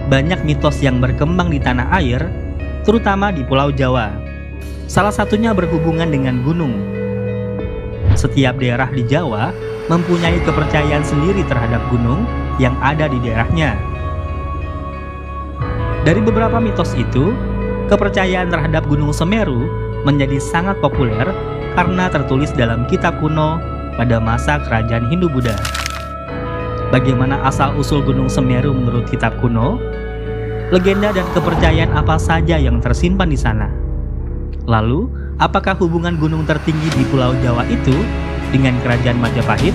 banyak mitos yang berkembang di tanah air, terutama di Pulau Jawa. Salah satunya berhubungan dengan gunung. Setiap daerah di Jawa mempunyai kepercayaan sendiri terhadap gunung yang ada di daerahnya. Dari beberapa mitos itu, kepercayaan terhadap Gunung Semeru menjadi sangat populer karena tertulis dalam kitab kuno pada masa kerajaan Hindu-Buddha. Bagaimana asal-usul Gunung Semeru menurut kitab kuno? Legenda dan kepercayaan apa saja yang tersimpan di sana? Lalu, apakah hubungan gunung tertinggi di Pulau Jawa itu dengan Kerajaan Majapahit?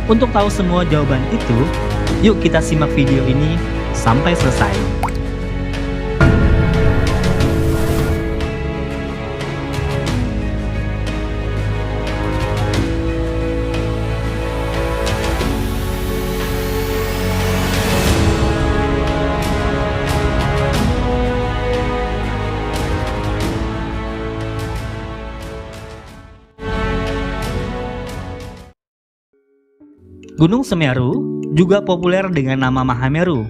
Untuk tahu semua jawaban itu, yuk kita simak video ini sampai selesai. Gunung Semeru juga populer dengan nama Mahameru.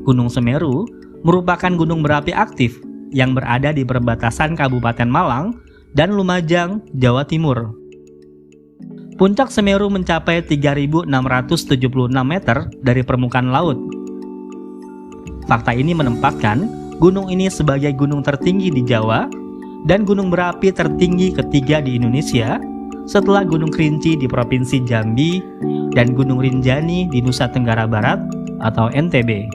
Gunung Semeru merupakan gunung berapi aktif yang berada di perbatasan Kabupaten Malang dan Lumajang, Jawa Timur. Puncak Semeru mencapai 3.676 meter dari permukaan laut. Fakta ini menempatkan gunung ini sebagai gunung tertinggi di Jawa dan gunung berapi tertinggi ketiga di Indonesia setelah Gunung Kerinci di Provinsi Jambi dan Gunung Rinjani di Nusa Tenggara Barat atau NTB.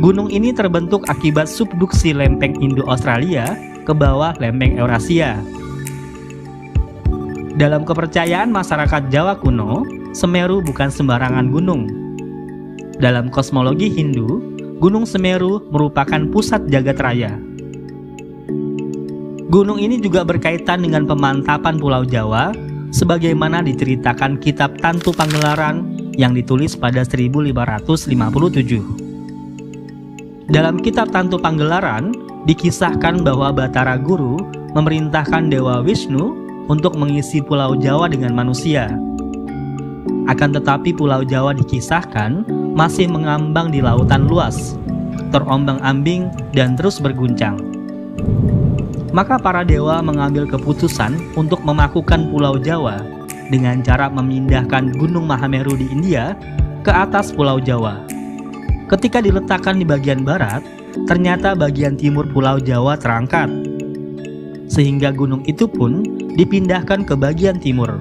Gunung ini terbentuk akibat subduksi lempeng Indo-Australia ke bawah lempeng Eurasia. Dalam kepercayaan masyarakat Jawa kuno, Semeru bukan sembarangan gunung. Dalam kosmologi Hindu, Gunung Semeru merupakan pusat jagat raya. Gunung ini juga berkaitan dengan pemantapan Pulau Jawa, sebagaimana diceritakan kitab Tantu Panggelaran yang ditulis pada 1557. Dalam kitab Tantu Panggelaran, dikisahkan bahwa Batara Guru memerintahkan Dewa Wisnu untuk mengisi Pulau Jawa dengan manusia. Akan tetapi Pulau Jawa dikisahkan masih mengambang di lautan luas, terombang-ambing dan terus berguncang. Maka para dewa mengambil keputusan untuk memakukan Pulau Jawa dengan cara memindahkan Gunung Mahameru di India ke atas Pulau Jawa. Ketika diletakkan di bagian barat, ternyata bagian timur Pulau Jawa terangkat, sehingga gunung itu pun dipindahkan ke bagian timur.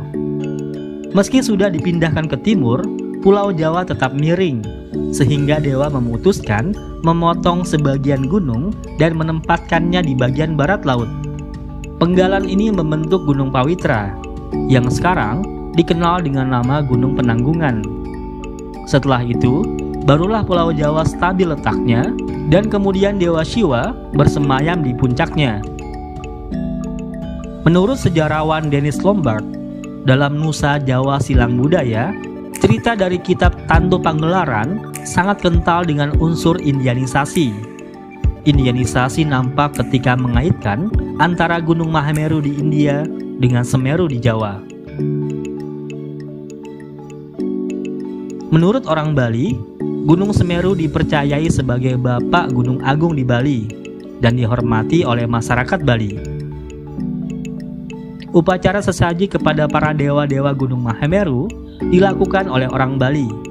Meski sudah dipindahkan ke timur, Pulau Jawa tetap miring, sehingga dewa memutuskan memotong sebagian gunung dan menempatkannya di bagian barat laut. Penggalan ini membentuk Gunung Pawitra, yang sekarang dikenal dengan nama Gunung Penanggungan. Setelah itu, barulah Pulau Jawa stabil letaknya dan kemudian Dewa Siwa bersemayam di puncaknya. Menurut sejarawan Dennis Lombard, dalam Nusa Jawa Silang Budaya, cerita dari kitab Tantu Panggelaran sangat kental dengan unsur Indianisasi. Indianisasi nampak ketika mengaitkan antara Gunung Mahameru di India dengan Semeru di Jawa. Menurut orang Bali, Gunung Semeru dipercayai sebagai Bapak Gunung Agung di Bali dan dihormati oleh masyarakat Bali. Upacara sesaji kepada para dewa-dewa Gunung Mahameru dilakukan oleh orang Bali.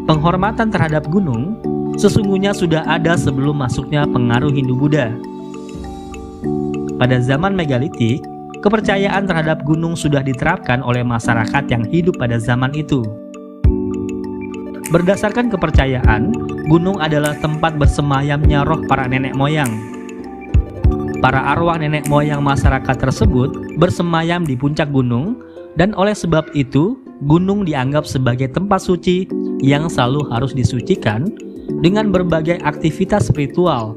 Penghormatan terhadap gunung sesungguhnya sudah ada sebelum masuknya pengaruh Hindu-Buddha. Pada zaman megalitik, kepercayaan terhadap gunung sudah diterapkan oleh masyarakat yang hidup pada zaman itu. Berdasarkan kepercayaan, gunung adalah tempat bersemayamnya roh para nenek moyang. Para arwah nenek moyang masyarakat tersebut bersemayam di puncak gunung, dan oleh sebab itu, gunung dianggap sebagai tempat suci yang selalu harus disucikan dengan berbagai aktivitas spiritual.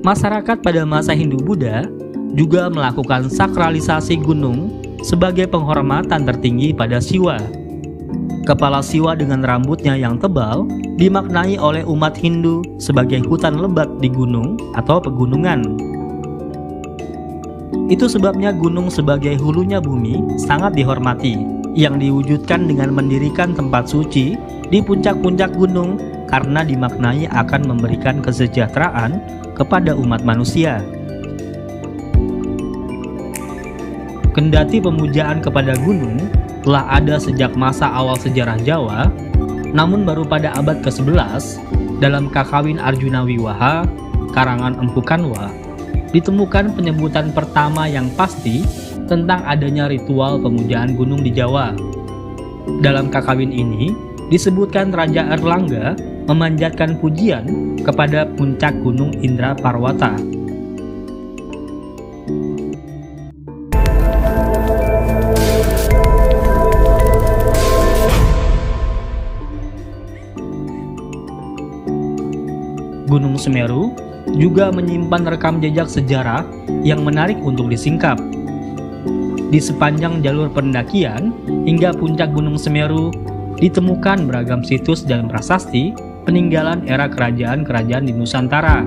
Masyarakat pada masa Hindu-Buddha juga melakukan sakralisasi gunung sebagai penghormatan tertinggi pada Siwa. Kepala Siwa dengan rambutnya yang tebal dimaknai oleh umat Hindu sebagai hutan lebat di gunung atau pegunungan. Itu sebabnya gunung sebagai hulunya bumi sangat dihormati. yang diwujudkan dengan mendirikan tempat suci di puncak-puncak gunung karena dimaknai akan memberikan kesejahteraan kepada umat manusia. Kendati pemujaan kepada gunung telah ada sejak masa awal sejarah Jawa, namun baru pada abad ke-11 dalam Kakawin Arjuna Wiwaha, karangan Empu Kanwa, ditemukan penyebutan pertama yang pasti tentang adanya ritual pemujaan gunung di Jawa. Dalam Kakawin ini disebutkan Raja Erlangga memanjatkan pujian kepada puncak gunung Indraparwata. Gunung Semeru juga menyimpan rekam jejak sejarah yang menarik untuk disingkap. Di sepanjang jalur pendakian hingga puncak Gunung Semeru ditemukan beragam situs dan prasasti peninggalan era kerajaan-kerajaan di Nusantara.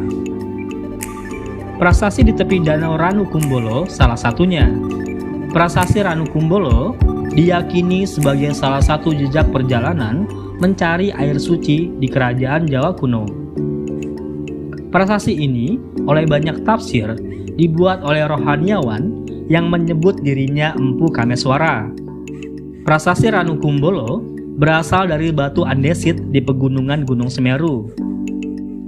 Prasasti di tepi Danau Ranukumbolo salah satunya. Prasasti Ranukumbolo diyakini sebagai salah satu jejak perjalanan mencari air suci di kerajaan Jawa kuno. Prasasti ini oleh banyak tafsir dibuat oleh rohaniawan yang menyebut dirinya Empu Kameswara. Prasasti Ranukumbolo berasal dari batu andesit di pegunungan Gunung Semeru.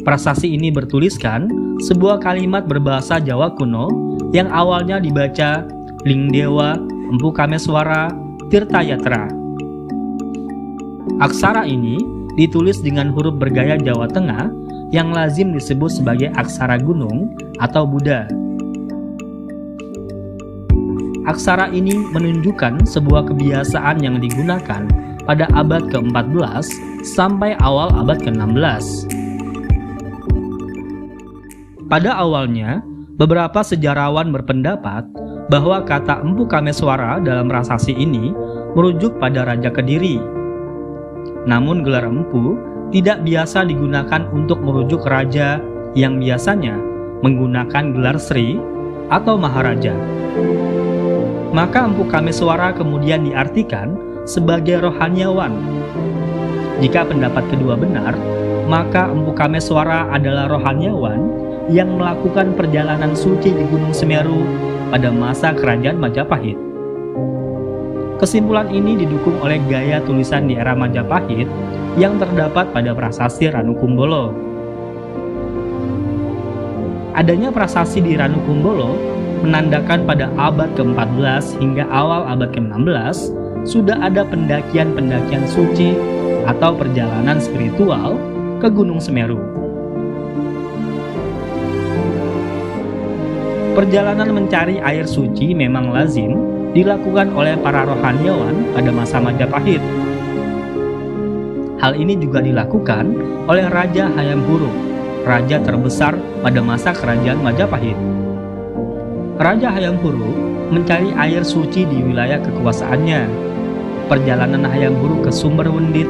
Prasasti ini bertuliskan sebuah kalimat berbahasa Jawa kuno yang awalnya dibaca Lingdewa Empu Kameswara Tirtayatra. Aksara ini ditulis dengan huruf bergaya Jawa Tengah yang lazim disebut sebagai aksara gunung atau Buddha. Aksara ini menunjukkan sebuah kebiasaan yang digunakan pada abad ke-14 sampai awal abad ke-16. Pada awalnya, beberapa sejarawan berpendapat bahwa kata Empu Kameswara dalam prasasti ini merujuk pada Raja Kediri. Namun gelar empu tidak biasa digunakan untuk merujuk raja yang biasanya menggunakan gelar Sri atau Maharaja. Maka Empu Kameswara kemudian diartikan sebagai rohaniawan. Jika pendapat kedua benar, maka Empu Kameswara adalah rohaniawan yang melakukan perjalanan suci di Gunung Semeru pada masa kerajaan Majapahit. Kesimpulan ini didukung oleh gaya tulisan di era Majapahit yang terdapat pada prasasti Ranukumbolo. Adanya prasasti di Ranukumbolo menandakan pada abad ke-14 hingga awal abad ke-16 sudah ada pendakian-pendakian suci atau perjalanan spiritual ke Gunung Semeru. Perjalanan mencari air suci memang lazim dilakukan oleh para rohaniawan pada masa Majapahit. Hal ini juga dilakukan oleh Raja Hayam Wuruk, raja terbesar pada masa kerajaan Majapahit. Raja Hayam Wuruk mencari air suci di wilayah kekuasaannya. Perjalanan Hayam Wuruk ke Sumber Wendit,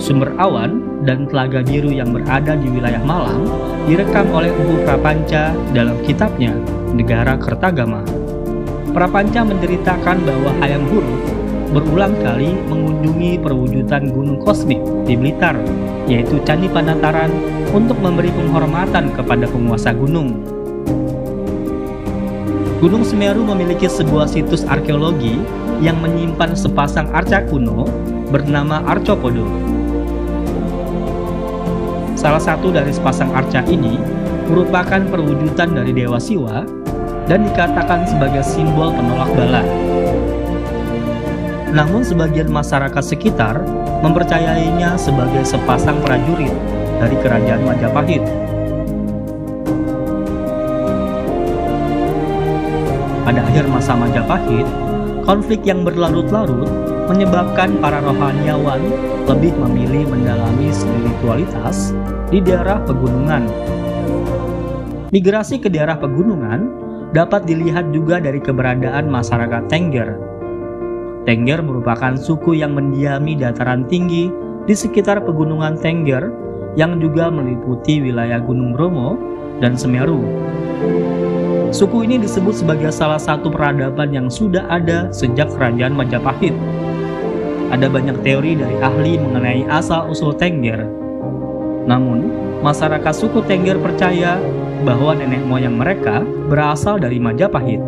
Sumber Awan, dan Telaga Biru yang berada di wilayah Malang direkam oleh Empu Prapanca dalam kitabnya Negara Kertagama. Prapanca menceritakan bahwa Hayam Wuruk berulang kali mengunjungi perwujudan gunung kosmik di Blitar, yaitu Candi Panantaran, untuk memberi penghormatan kepada penguasa gunung. Gunung Semeru memiliki sebuah situs arkeologi yang menyimpan sepasang arca kuno bernama Arcopodo. Salah satu dari sepasang arca ini merupakan perwujudan dari Dewa Siwa dan dikatakan sebagai simbol penolak bala. Namun sebagian masyarakat sekitar mempercayainya sebagai sepasang prajurit dari kerajaan Majapahit. Pada akhir masa Majapahit, konflik yang berlarut-larut menyebabkan para rohaniawan lebih memilih mendalami spiritualitas di daerah pegunungan. Migrasi ke daerah pegunungan dapat dilihat juga dari keberadaan masyarakat Tengger. Tengger merupakan suku yang mendiami dataran tinggi di sekitar pegunungan Tengger yang juga meliputi wilayah Gunung Bromo dan Semeru. Suku ini disebut sebagai salah satu peradaban yang sudah ada sejak kerajaan Majapahit. Ada banyak teori dari ahli mengenai asal-usul Tengger. Namun, masyarakat suku Tengger percaya bahwa nenek moyang mereka berasal dari Majapahit.